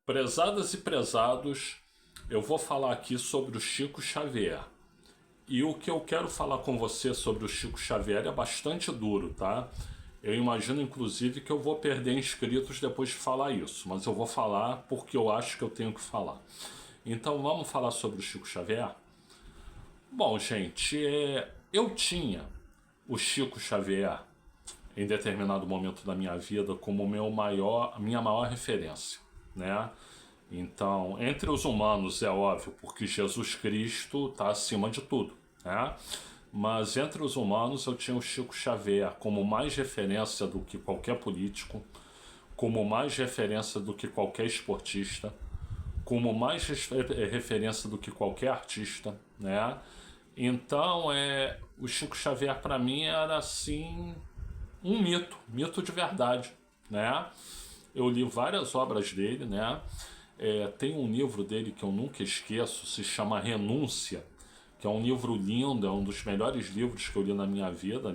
Prezadas e prezados, eu vou falar aqui sobre o Chico Xavier. E o que eu quero falar com você sobre o Chico Xavier é bastante duro, tá? Eu imagino, inclusive, que eu vou perder inscritos depois de falar isso, mas eu vou falar porque eu acho que eu tenho que falar. Então vamos falar sobre o Chico Xavier? Bom, gente, eu tinha o Chico Xavier em determinado momento da minha vida como minha maior referência, né? Então, entre os humanos é óbvio, porque Jesus Cristo está acima de tudo, né? Mas entre os humanos eu tinha o Chico Xavier como mais referência do que qualquer político, como mais referência do que qualquer esportista, como mais referência do que qualquer artista, né? Então, o Chico Xavier para mim era assim um mito de verdade, né? Eu li várias obras dele, né? Tem um livro dele que eu nunca esqueço, se chama Renúncia, que é um livro lindo, é um dos melhores livros que eu li na minha vida,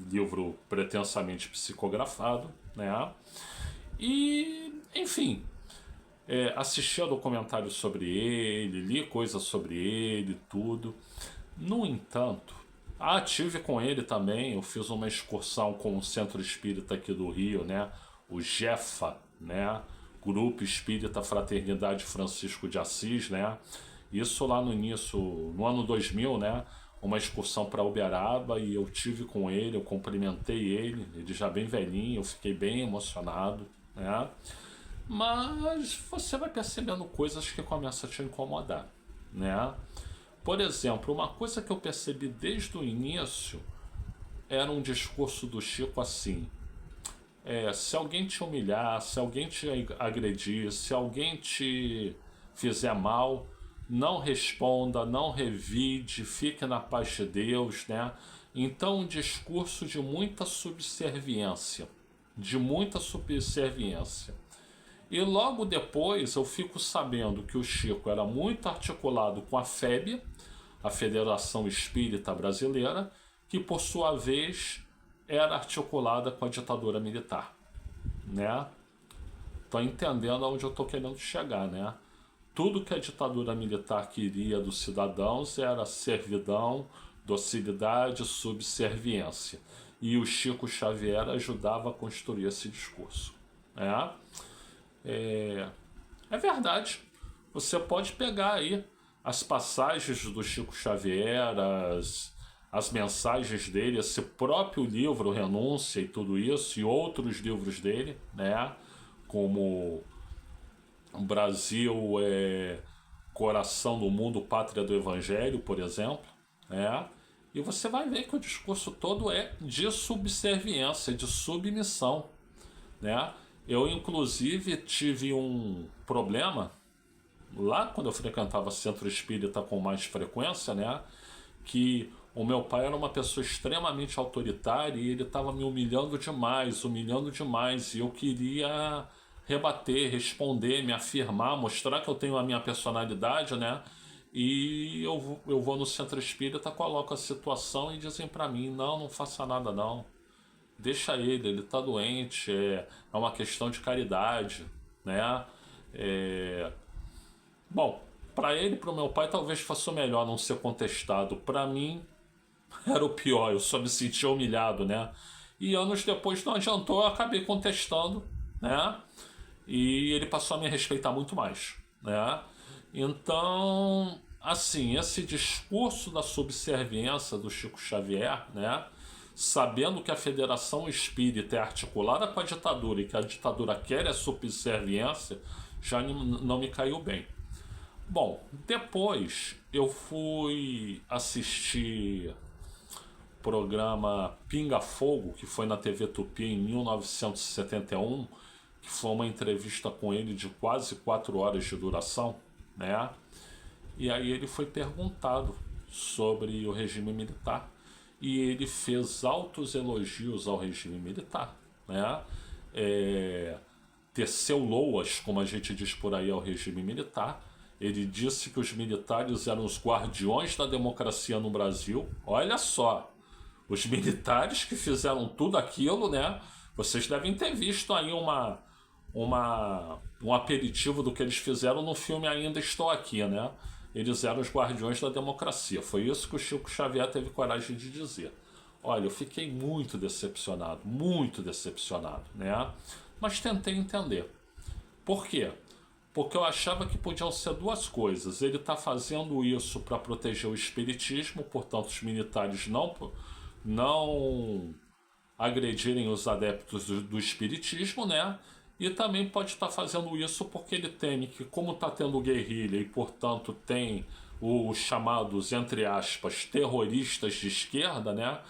livro pretensamente psicografado, né? E, enfim, assisti a documentários sobre ele, li coisas sobre ele, tudo. No entanto, tive com ele também, eu fiz uma excursão com o Centro Espírita aqui do Rio, né? O GEFA, né? Grupo Espírita Fraternidade Francisco de Assis, né? Isso lá no início, no ano 2000, né? Uma excursão para Uberaba e eu tive com ele, eu cumprimentei ele já bem velhinho, eu fiquei bem emocionado, né? Mas você vai percebendo coisas que começam a te incomodar, né? Por exemplo, uma coisa que eu percebi desde o início era um discurso do Chico assim: se alguém te humilhar, se alguém te agredir, se alguém te fizer mal, não responda, não revide, fique na paz de Deus, né? Então, um discurso de muita subserviência, E logo depois eu fico sabendo que o Chico era muito articulado com a FEB, a Federação Espírita Brasileira, que por sua vez era articulada com a ditadura militar, né? Tô entendendo aonde eu tô querendo chegar, né? Tudo que a ditadura militar queria dos cidadãos era servidão, docilidade, subserviência. E o Chico Xavier ajudava a construir esse discurso, né? É verdade. Você pode pegar aí as passagens do Chico Xavier, as mensagens dele, esse próprio livro Renúncia e tudo isso, e outros livros dele, né? Como o Brasil Coração do Mundo, Pátria do Evangelho, por exemplo, né? E você vai ver que o discurso todo é de subserviência, de submissão, né? Eu, inclusive, tive um problema lá quando eu frequentava centro espírita com mais frequência, né? Que o meu pai era uma pessoa extremamente autoritária e ele estava me humilhando demais, e eu queria rebater, responder, me afirmar, mostrar que eu tenho a minha personalidade, né? E eu vou no centro espírita, coloco a situação e dizem para mim: não faça nada não. Deixa ele tá doente, é uma questão de caridade, né? Bom, para ele e pro meu pai talvez fosse o melhor não ser contestado. Para mim era o pior, eu só me sentia humilhado, né? E anos depois não adiantou, eu acabei contestando, né? E ele passou a me respeitar muito mais, né? Então, assim, esse discurso da subserviência do Chico Xavier, né? Sabendo que a Federação Espírita é articulada com a ditadura e que a ditadura quer a subserviência, já não me caiu bem. Bom, depois eu fui assistir o programa Pinga Fogo, que foi na TV Tupi em 1971, que foi uma entrevista com ele de quase 4 horas de duração, né? E aí ele foi perguntado sobre o regime militar. E ele fez altos elogios ao regime militar, né? Teceu loas, como a gente diz por aí, ao regime militar. Ele disse que os militares eram os guardiões da democracia no Brasil. Olha só, os militares que fizeram tudo aquilo, né? Vocês devem ter visto aí um aperitivo do que eles fizeram no filme Ainda Estou Aqui, né? Eles eram os guardiões da democracia. Foi isso que o Chico Xavier teve coragem de dizer. Olha, eu fiquei muito decepcionado, né? Mas tentei entender. Por quê? Porque eu achava que podiam ser duas coisas. Ele está fazendo isso para proteger o espiritismo, portanto os militares não agredirem os adeptos do espiritismo, né? E também pode estar fazendo isso porque ele teme que, como está tendo guerrilha e, portanto, tem os chamados, entre aspas, terroristas de esquerda, né?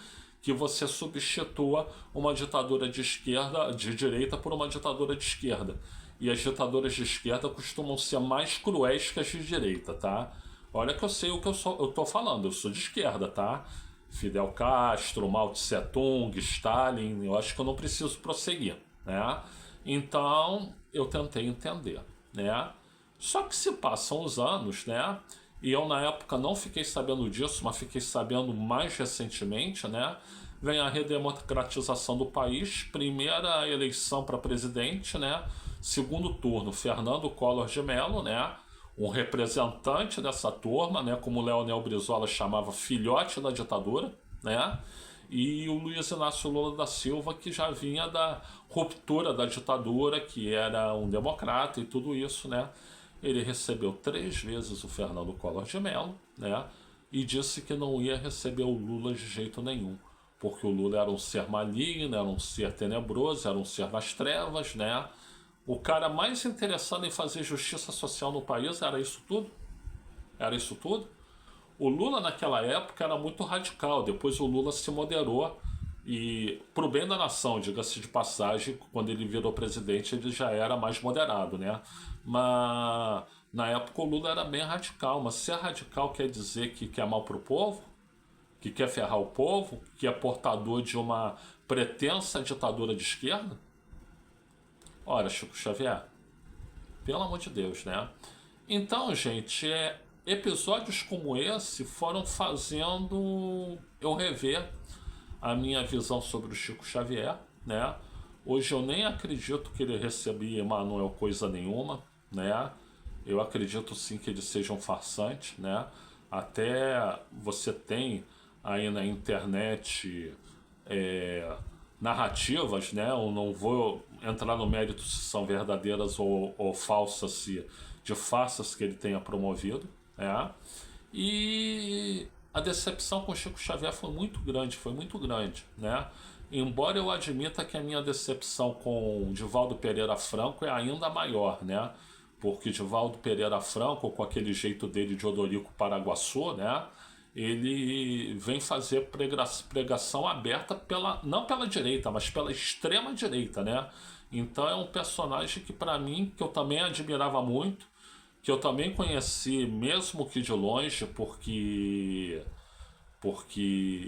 Que você substitua uma ditadura de esquerda, de direita, por uma ditadura de esquerda. E as ditaduras de esquerda costumam ser mais cruéis que as de direita, tá? Olha que eu sei o que eu tô falando, eu sou de esquerda, tá? Fidel Castro, Mao Tse Tung, Stalin, eu acho que eu não preciso prosseguir, né? Então, eu tentei entender, né? Só que se passam os anos, né? E eu na época não fiquei sabendo disso, mas fiquei sabendo mais recentemente, né? Vem a redemocratização do país, primeira eleição para presidente, né? Segundo turno, Fernando Collor de Mello, né? Um representante dessa turma, né? Como Leonel Brizola chamava, filhote da ditadura, né? E o Luiz Inácio Lula da Silva, que já vinha da ruptura da ditadura, que era um democrata e tudo isso, né? Ele recebeu 3 vezes o Fernando Collor de Mello, né? E disse que não ia receber o Lula de jeito nenhum, porque o Lula era um ser maligno, era um ser tenebroso, era um ser das trevas, né? O cara mais interessado em fazer justiça social no país era isso tudo? Era isso tudo? O Lula naquela época era muito radical, depois o Lula se moderou e, pro bem da nação, diga-se de passagem, quando ele virou presidente ele já era mais moderado, né? Mas na época o Lula era bem radical, mas ser radical quer dizer que quer mal pro povo? Que quer ferrar o povo? Que é portador de uma pretensa ditadura de esquerda? Ora, Chico Xavier, pelo amor de Deus, né? Então, gente, episódios como esse foram fazendo eu rever a minha visão sobre o Chico Xavier, né? Hoje eu nem acredito que ele recebia Emmanuel coisa nenhuma, né? Eu acredito sim que ele seja um farsante, né? Até você tem aí na internet narrativas, né? Eu não vou entrar no mérito se são verdadeiras ou falsas, se de farsas que ele tenha promovido, né? E a decepção com o Chico Xavier foi muito grande, né? Embora eu admita que a minha decepção com Divaldo Pereira Franco é ainda maior, né? Porque Divaldo Pereira Franco, com aquele jeito dele de Odorico Paraguaçu, né? Ele vem fazer pregação aberta não pela direita, mas pela extrema direita, né? Então é um personagem que para mim, que eu também admirava muito, que eu também conheci mesmo que de longe, porque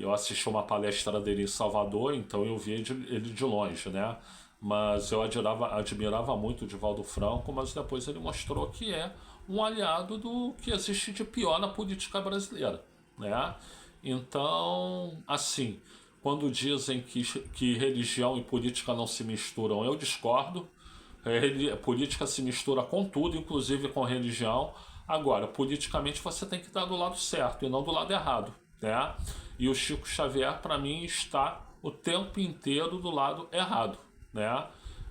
eu assisti uma palestra dele em Salvador, então eu vi ele de longe, né? Mas eu admirava muito o Divaldo Franco, mas depois ele mostrou que é um aliado do que existe de pior na política brasileira, né? Então, assim, quando dizem que religião e política não se misturam, eu discordo. Política se mistura com tudo, inclusive com religião. Agora, politicamente você tem que estar do lado certo e não do lado errado, né? E o Chico Xavier, para mim, está o tempo inteiro do lado errado, né?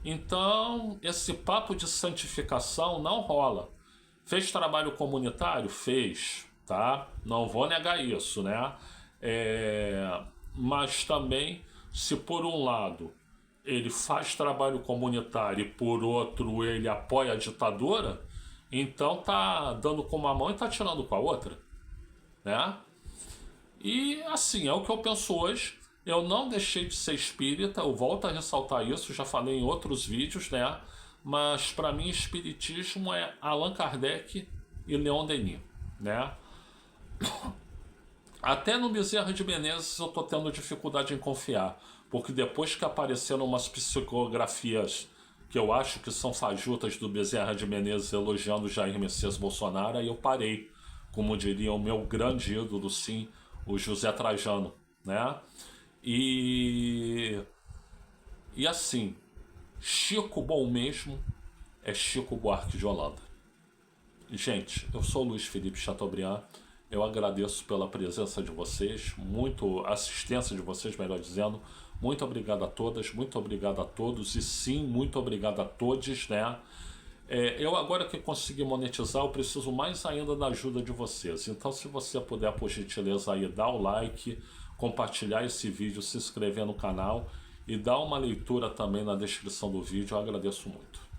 Então, esse papo de santificação não rola. Fez trabalho comunitário? Fez, tá? Não vou negar isso, né? Mas também, se por um lado ele faz trabalho comunitário e por outro ele apoia a ditadura, então tá dando com uma mão e tá tirando com a outra, né? E assim, é o que eu penso hoje. Eu não deixei de ser espírita, eu volto a ressaltar isso, já falei em outros vídeos, né? Mas para mim espiritismo é Allan Kardec e Leon Denis, né? Até no Bezerra de Menezes eu tô tendo dificuldade em confiar, porque depois que apareceram umas psicografias que eu acho que são fajutas do Bezerra de Menezes elogiando Jair Messias Bolsonaro, aí eu parei, como diria o meu grande ídolo, sim, o José Trajano, né? E assim, Chico bom mesmo, é Chico Buarque de Holanda. Gente, eu sou o Luiz Felipe Chateaubriand. Eu agradeço pela presença de vocês, a assistência de vocês, melhor dizendo. Muito obrigado a todas, muito obrigado a todos e sim, muito obrigado a todos, né? Eu agora que consegui monetizar, eu preciso mais ainda da ajuda de vocês. Então, se você puder, por gentileza, aí, dar o like, compartilhar esse vídeo, se inscrever no canal e dar uma leitura também na descrição do vídeo, eu agradeço muito.